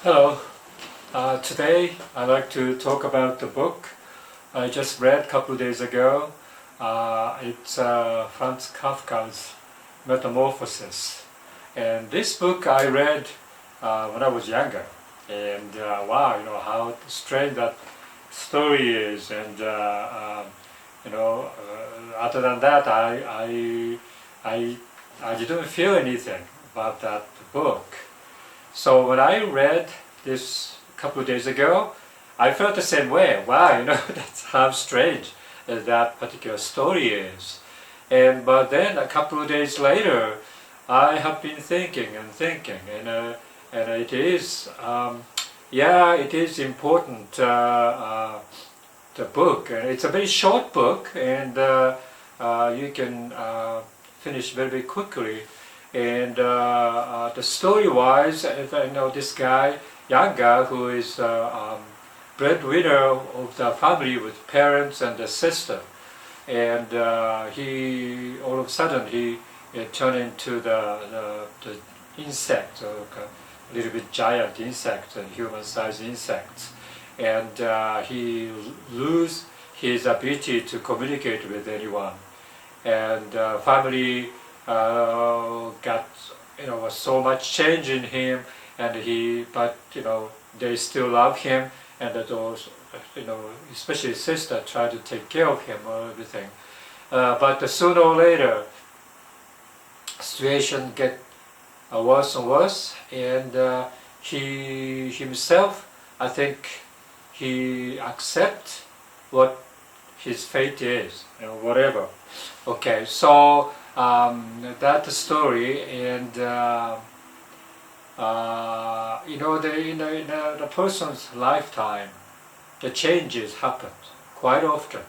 Hello. Today I'd like to talk about the book I just read a couple of days ago. It's Franz Kafka's Metamorphosis. And this book I read when I was younger. And wow, how strange that story is. And other than that, I, I didn't feel anything about that book. So when I read this a couple of days ago, I felt the same way. Wow, that's how strange that particular story is. But then a couple of days later, I have been thinking and thinking, and it is, it is important. The book, and it's a very short book, and you can finish very quickly. And the story-wise, I know this guy, young guy, who is breadwinner of the family with parents and a sister, and he all of a sudden he turned into the insect, or a little bit giant insect, and human-sized insects, and he lose his ability to communicate with anyone, and family got so much change in him, and but they still love him, and those especially his sister tried to take care of him or everything. But sooner or later, situation get worse and worse, and he himself, I think, he accept what his fate is, whatever. Okay, so. That's the story, and in the person's lifetime, the changes happen quite often,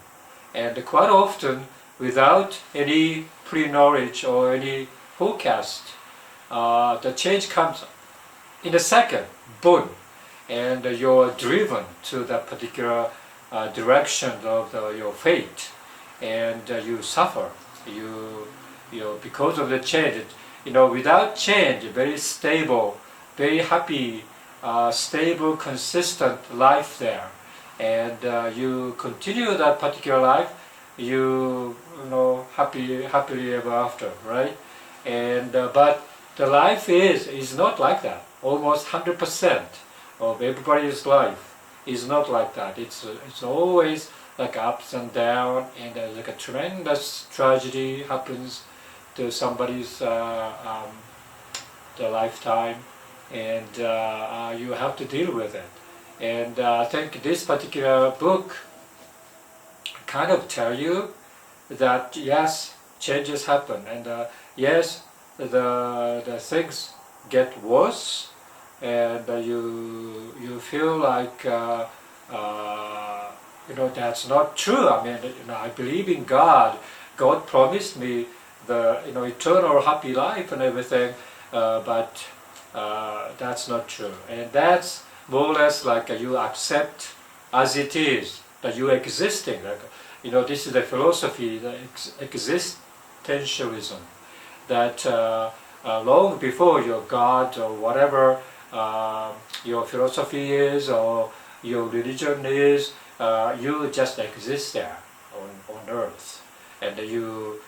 and quite often without any pre-knowledge or any forecast. The change comes in a second, boom, and you're driven to that particular direction of your fate, and you suffer. Because of the change, without change, very stable, very happy, stable, consistent life there, and you continue that particular life, happily ever after, right? And but the life is not like that. Almost 100% of everybody's life is not like that. It's always like ups and downs, and like a tremendous tragedy happens to somebody's the lifetime, and you have to deal with it. And I think this particular book kind of tell you that yes, changes happen, and yes, the things get worse, and you feel like that's not true. I mean, I believe in God. God promised me the eternal happy life and everything, but that's not true. And that's more or less like you accept as it is, that you existing. Like, this is the philosophy, the existentialism, that long before your God or whatever your philosophy is or your religion is, you just exist there on earth, and you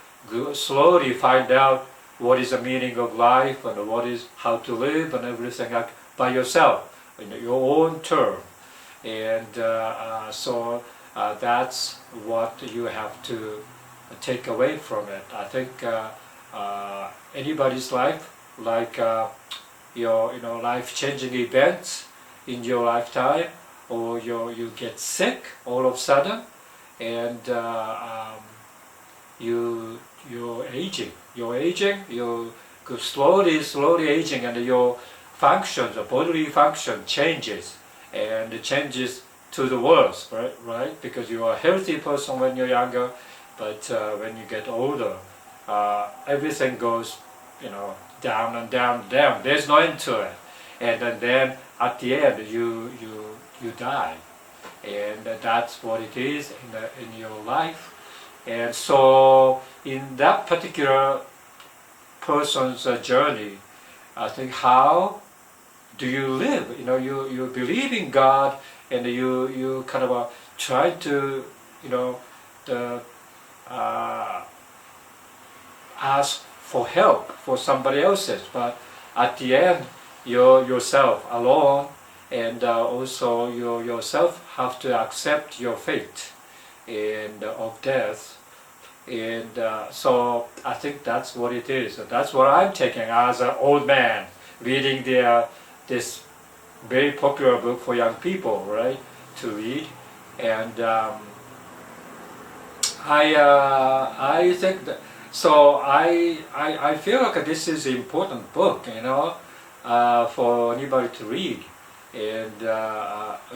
slowly find out what is the meaning of life and what is how to live and everything, like by yourself, in your own term. And so that's what you have to take away from it. I think anybody's life, like your life-changing events in your lifetime, or you get sick all of a sudden, and you're aging, you go slowly aging, and your functions, the bodily function changes, and it changes to the worse, right? Because you are a healthy person when you're younger, but when you get older, everything goes, down and down and down. There's no end to it, and then at the end you die, and that's what it is in your life. And so in that particular person's journey, I think how do you live? You know, you believe in God, and you kind of try to, you know, ask for help for somebody else's, but at the end you're yourself alone, and also you yourself have to accept your fate and of death. And so I think that's what it is. That's what I'm taking as an old man reading this very popular book for young people, right, to read. And I think that, so I feel like this is an important book, you know, for anybody to read, and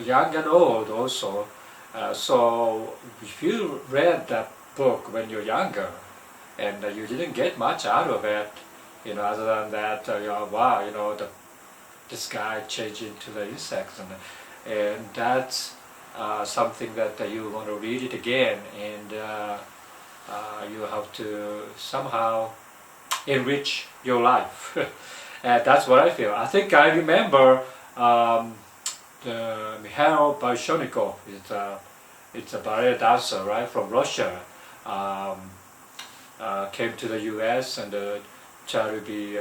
young and old also. So if you read that book when you're younger, and you didn't get much out of it, you know, other than that, you know, wow, you know, this guy changed into the insects, and that's something that you want to read it again, and you have to somehow enrich your life. And that's what I feel. I think I remember the Michael Baryshnikov. It's a ballet dancer, right, from Russia. Came to the U.S. and tried to be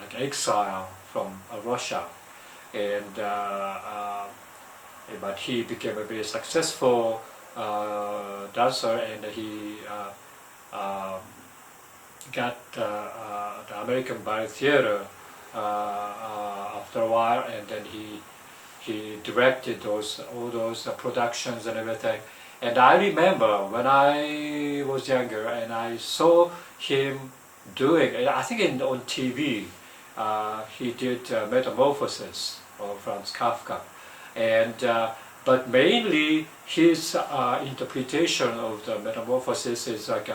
like exile from Russia, and but he became a very successful dancer, and he got the American Ballet Theater after a while, and then he directed all those productions and everything. And I remember when I was younger and I saw him doing, I think on TV, he did Metamorphosis of Franz Kafka, and but mainly his interpretation of the Metamorphosis is like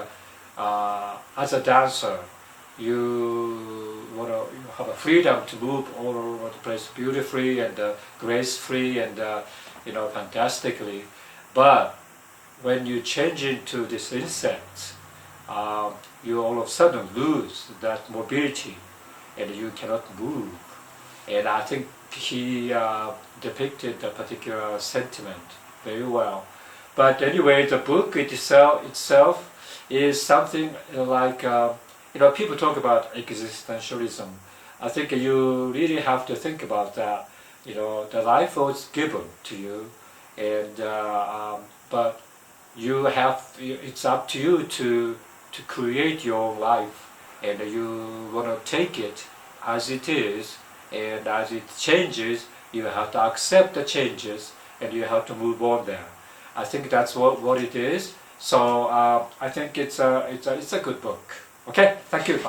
as a dancer, you want to have a freedom to move all over the place beautifully and gracefully and you know, fantastically. But when you change into this insect, you all of a sudden lose that mobility, and you cannot move. And I think he depicted the particular sentiment very well. But anyway, the book itself is something like, you know, people talk about existentialism. I think you really have to think about that. You know, the life was given to you, and but you have, it's up to you to create your life, and you want to take it as it is, and as it changes, you have to accept the changes, and you have to move on there. I think that's what it is. So I think it's a good book. Okay, thank you.